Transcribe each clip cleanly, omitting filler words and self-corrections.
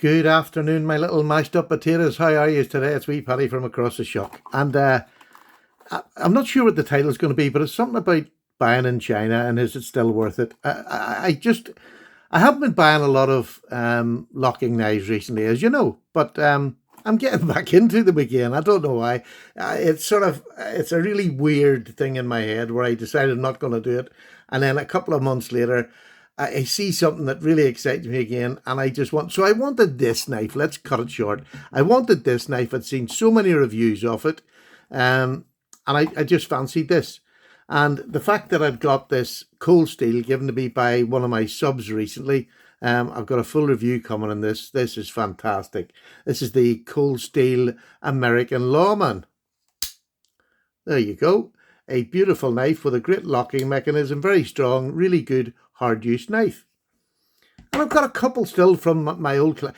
Good afternoon, my little mashed up potatoes. How are you today? It's wee Paddy from across the shop. And I'm not sure what the title's going to be, but it's something about buying in China and is it still worth it? I haven't been buying a lot of locking knives recently, as you know, but I'm getting back into them again. I don't know why. It's a really weird thing in my head where I decided I'm not going to do it. And then a couple of months later, I see something that really excites me again, and I wanted this knife. Let's cut it short. I wanted this knife. I'd seen so many reviews of it, and I just fancied this. And the fact that I've got this cold steel given to me by one of my subs recently, I've got a full review coming on this. This is fantastic. This is the cold steel American Lawman. There you go. A beautiful knife with a great locking mechanism, very strong, really good hard use knife. And I've got a couple still from my old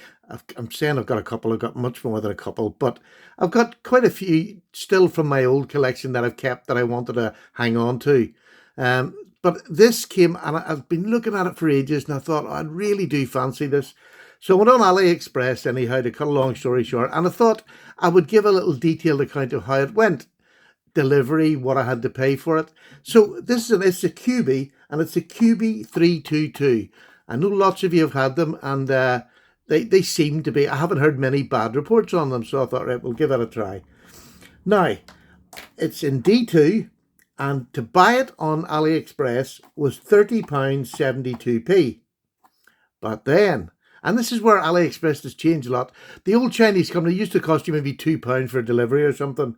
I'm saying I've got a couple, I've got much more than a couple, but I've got quite a few still from my old collection that I've kept that I wanted to hang on to. But this came, and I've been looking at it for ages, and I thought, I really do fancy this. So I went on AliExpress anyhow, to cut a long story short, and I thought I would give a little detailed account of how it went. Delivery, what I had to pay for it. So it's a Kubey, and it's a Kubey 322. I know lots of you have had them, and they seem to be, I haven't heard many bad reports on them, so I thought, right, we'll give it a try. Now, it's in D2, and to buy it on AliExpress was £30.72p. But then, and this is where AliExpress has changed a lot. The old Chinese company used to cost you maybe £2 for delivery or something,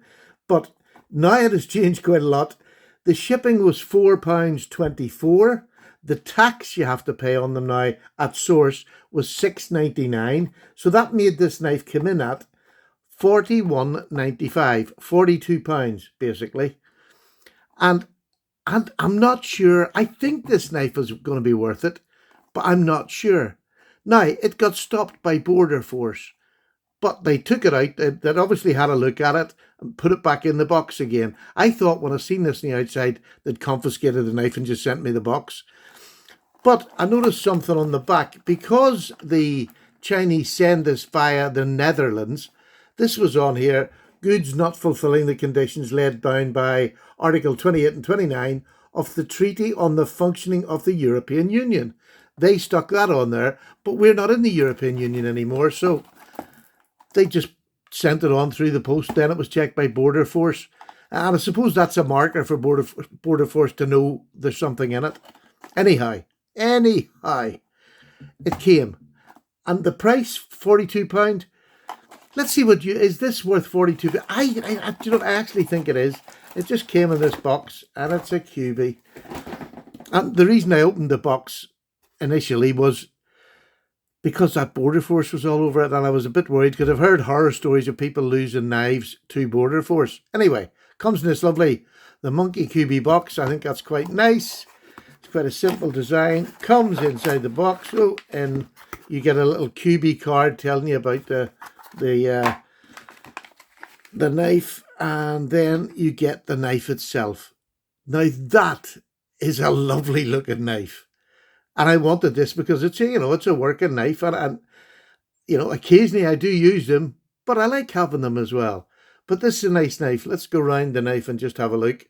but now it has changed quite a lot. The shipping was £4.24. The tax you have to pay on them now at source was $6.99. So that made this knife come in at £41.95, £42 basically. And I'm not sure. I think this knife is going to be worth it, but I'm not sure. Now, it got stopped by Border Force, but they took it out. They'd obviously had a look at it and put it back in the box again. I thought when I seen this on the outside, they'd confiscated the knife and just sent me the box. But I noticed something on the back. Because the Chinese send this via the Netherlands, this was on here, goods not fulfilling the conditions laid down by Article 28 and 29 of the Treaty on the Functioning of the European Union. They stuck that on there, but we're not in the European Union anymore, so they just sent it on through the post. Then it was checked by Border Force. And I suppose that's a marker for Border Force to know there's something in it. Anyhow, it came. And the price, £42. Let's see is this worth £42? I actually think it is. It just came in this box, and it's a Kubey. And the reason I opened the box initially was because that Border Force was all over it, and I was a bit worried because I've heard horror stories of people losing knives to Border Force. Anyway, comes in this lovely, the Monkey Kubey box. I think that's quite nice. It's quite a simple design. Comes inside the box. Oh, and you get a little Kubey card telling you about the knife, and then you get the knife itself. Now that is a lovely looking knife. And I wanted this because it's a working knife, and occasionally I do use them, but I like having them as well. But this is a nice knife. Let's go round the knife and just have a look.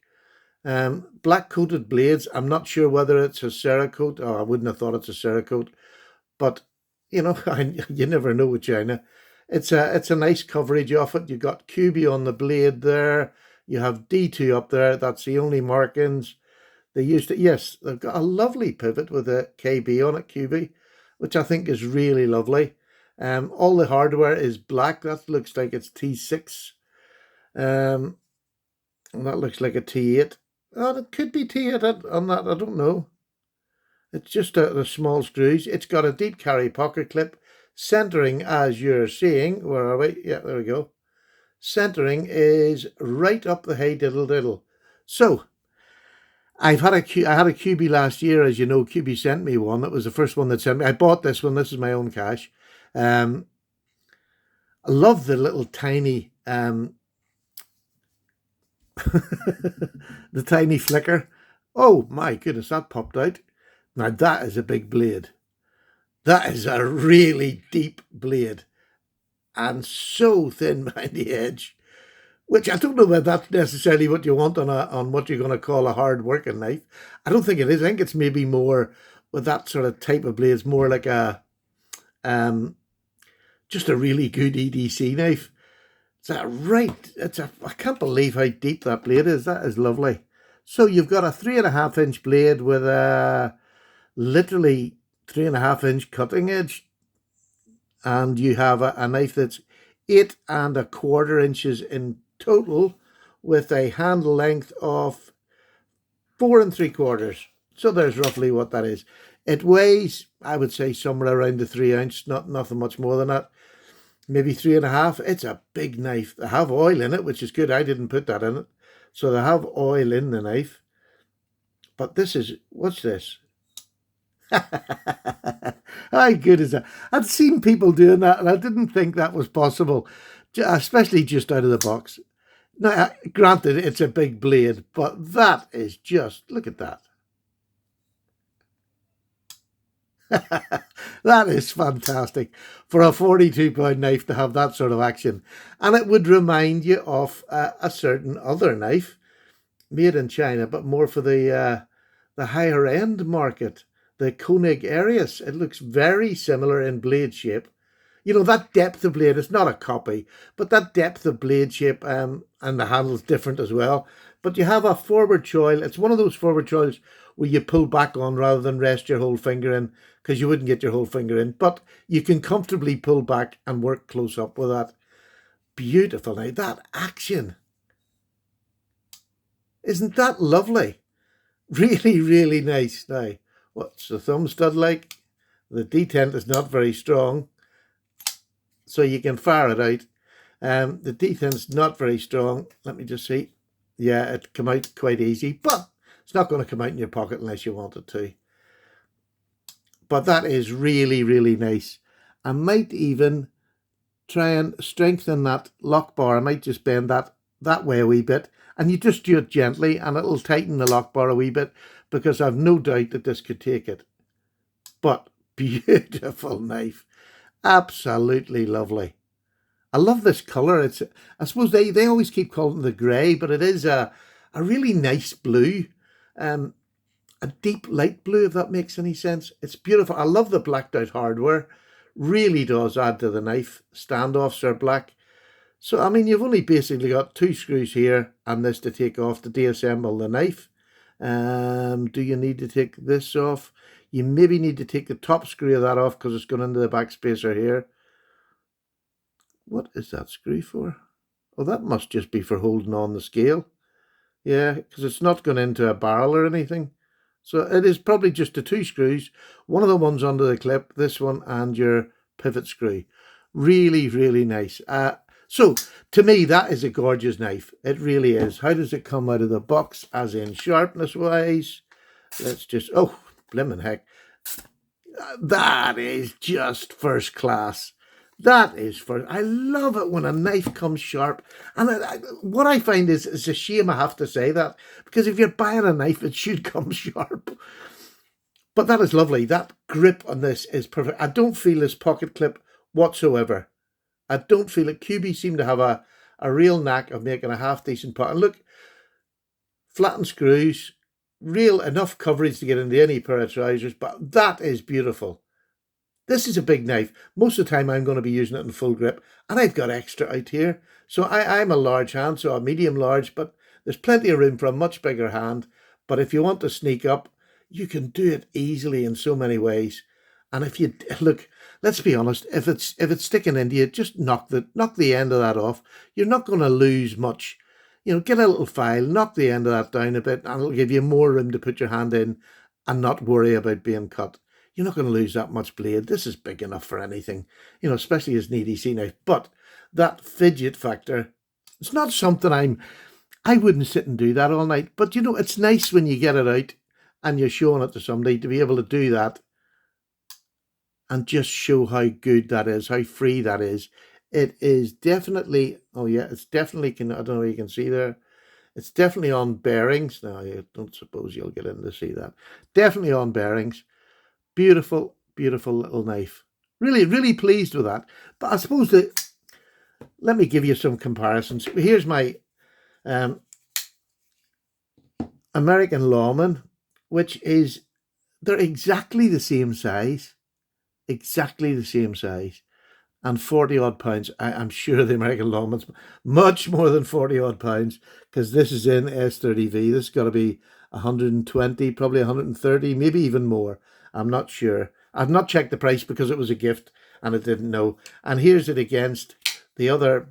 Black coated blades. I'm not sure whether it's a Cerakote. Oh, I wouldn't have thought it's a Cerakote, but you never know with China. It's a nice coverage of it. You've got Kubey on the blade there. You have D2 up there. That's the only markings. They used it. Yes, they've got a lovely pivot with a KB on it, Kubey, which I think is really lovely. All the hardware is black. That looks like it's T6. And that looks like a T8. Oh, it could be T8 on that. I don't know. It's just the small screws. It's got a deep carry pocket clip. Centering, as you're seeing. Where are we? Yeah, there we go. Centering is right up the hey diddle diddle. So, I had a Kubey last year, as you know. Kubey sent me one. It was the first one that sent me. I bought this one. This is my own cash. I love the little tiny, the tiny flicker. Oh my goodness, that popped out. Now that is a big blade. That is a really deep blade and so thin behind the edge, which I don't know whether that's necessarily what you want on what you're going to call a hard working knife. I don't think it is. I think it's maybe more with that sort of type of blade. It's more like a um, just a really good EDC knife. It's a right. I can't believe how deep that blade is. That is lovely. So you've got a 3.5 inch blade with a literally 3.5 inch cutting edge, and you have a knife that's 8.25 inches in total, with a handle length of 4.75. So there's roughly what that is. It weighs, I would say, somewhere around the 3 ounce, nothing much more than that. Maybe 3.5. It's a big knife. They have oil in it, which is good. I didn't put that in it. So they have oil in the knife. But what's this? How good is that? I'd seen people doing that, and I didn't think that was possible, especially just out of the box. Now, granted, it's a big blade, but that is just, look at that. That is fantastic for a 42-pound knife to have that sort of action. And it would remind you of a certain other knife made in China, but more for the higher end market, the Koenig Arius. It looks very similar in blade shape. You know, that depth of blade, it's not a copy, but that depth of blade shape, and the handle's different as well. But you have a forward choil. It's one of those forward choils where you pull back on rather than rest your whole finger in, because you wouldn't get your whole finger in. But you can comfortably pull back and work close up with that. Beautiful. Now, that action. Isn't that lovely? Really, really nice. Now, what's the thumb stud like? The detent is not very strong, so you can fire it out. The detent's not very strong. Let me just see. Yeah, it come out quite easy, but it's not going to come out in your pocket unless you want it to. But that is really, really nice. I might even try and strengthen that lock bar. I might just bend that way a wee bit, and you just do it gently and it'll tighten the lock bar a wee bit, because I've no doubt that this could take it. But beautiful knife. Absolutely lovely. I love this colour. I suppose they always keep calling it the grey, but it is a really nice blue. A deep light blue, if that makes any sense. It's beautiful. I love the blacked out hardware. Really does add to the knife. Standoffs are black. So, I mean, you've only basically got 2 screws here and this to take off to deassemble the knife. Do you need to take this off? You maybe need to take the top screw of that off because it's going into the back spacer here. What is that screw for? Oh, that must just be for holding on the scale. Yeah, because it's not going into a barrel or anything. So it is probably just the 2 screws. One of the ones under the clip, this one, and your pivot screw. Really, really nice. So to me, that is a gorgeous knife. It really is. How does it come out of the box, as in sharpness wise? Let's just, oh, blimmin' heck. That is just first class. That is first. I love it when a knife comes sharp. And what I find is, it's a shame I have to say that, because if you're buying a knife, it should come sharp. But that is lovely. That grip on this is perfect. I don't feel this pocket clip whatsoever. I don't feel it. Kubey seem to have a real knack of making a half decent pocket. And look, flattened screws, real enough coverage to get into any pair of trousers, but that is beautiful. This is a big knife. Most of the time I'm going to be using it in full grip, and I've got extra out here. So I'm a large hand, so a medium large, but there's plenty of room for a much bigger hand. But if you want to sneak up, you can do it easily in so many ways. And if you look, let's be honest, if it's sticking into you, just knock the end of that off. You're not going to lose much. You know, get a little file, knock the end of that down a bit, and it'll give you more room to put your hand in and not worry about being cut. You're not going to lose that much blade. This is big enough for anything, you know, especially as an EDC knife. But that fidget factor, it's not something I wouldn't sit and do that all night. But, you know, it's nice when you get it out and you're showing it to somebody to be able to do that and just show how good that is, how free that is. It is definitely, oh yeah, it's definitely, I don't know if you can see there. It's definitely on bearings. Now, I don't suppose you'll get in to see that. Definitely on bearings. Beautiful, beautiful little knife. Really, really pleased with that. But I suppose that, let me give you some comparisons. Here's my American Lawman, which is, they're exactly the same size. Exactly the same size. And 40 odd pounds. I'm sure the American Lawman's much more than 40 odd pounds, because this is in S30V. This has got to be 120, probably 130, maybe even more. I'm not sure. I've not checked the price because it was a gift and I didn't know. And here's it against the other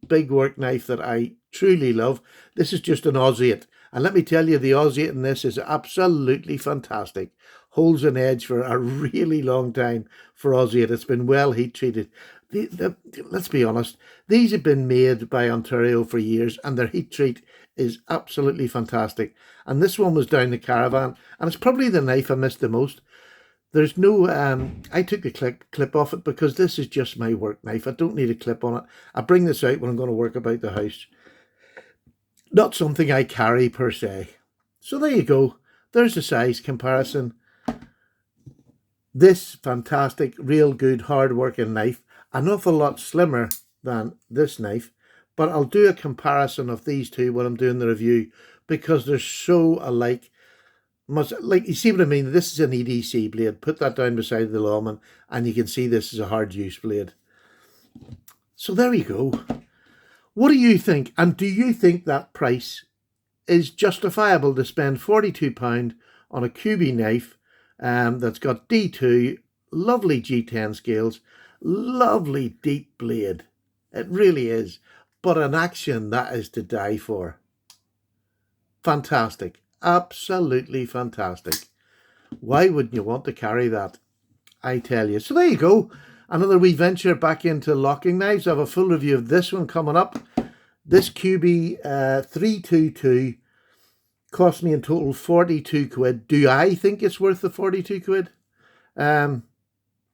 big work knife that I truly love. This is just an Aussie. And let me tell you, the Aussie in this is absolutely fantastic. Holds an edge for a really long time for Aussie. It's been well heat treated. Let's be honest, these have been made by Ontario for years and their heat treat is absolutely fantastic. And this one was down the caravan, and it's probably the knife I missed the most. There's no, I took the clip off it because this is just my work knife. I don't need a clip on it. I bring this out when I'm going to work about the house. Not something I carry per se. So there you go. There's the size comparison. This fantastic, real good, hard-working knife, an awful lot slimmer than this knife, but I'll do a comparison of these two when I'm doing the review because they're so alike. Like, you see what I mean? This is an EDC blade. Put that down beside the Lawman and you can see this is a hard use blade. So there you go. What do you think? And do you think that price is justifiable to spend £42 on a Kubey knife that's got D2, lovely G10 scales, lovely deep blade? It really is. But an action that is to die for. Fantastic. Absolutely fantastic. Why wouldn't you want to carry that? I tell you. So there you go. Another wee venture back into locking knives. I have a full review of this one coming up. This Kubey 322 cost me in total 42 quid. Do I think it's worth the 42 quid?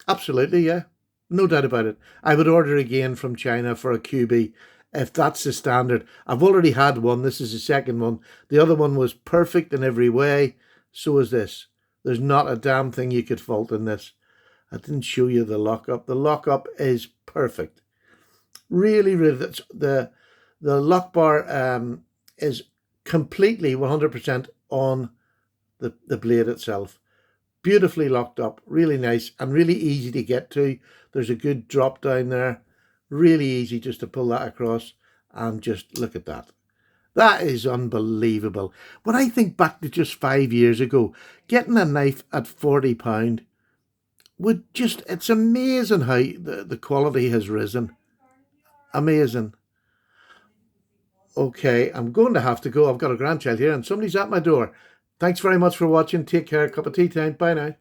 Absolutely, yeah. No doubt about it. I would order again from China for a Kubey if that's the standard. I've already had one. This is the second one. The other one was perfect in every way. So is this. There's not a damn thing you could fault in this. I didn't show you the lockup. The lockup is perfect. Really, really. The lock bar is completely 100% on the blade itself. Beautifully locked up. Really nice and really easy to get to. There's a good drop down there. Really easy just to pull that across and just look at that. That is unbelievable. When I think back to just 5 years ago, getting a knife at £40 would just, it's amazing how the quality has risen. Amazing. Okay, I'm going to have to go. I've got a grandchild here and somebody's at my door. Thanks very much for watching. Take care. Cup of tea time. Bye now.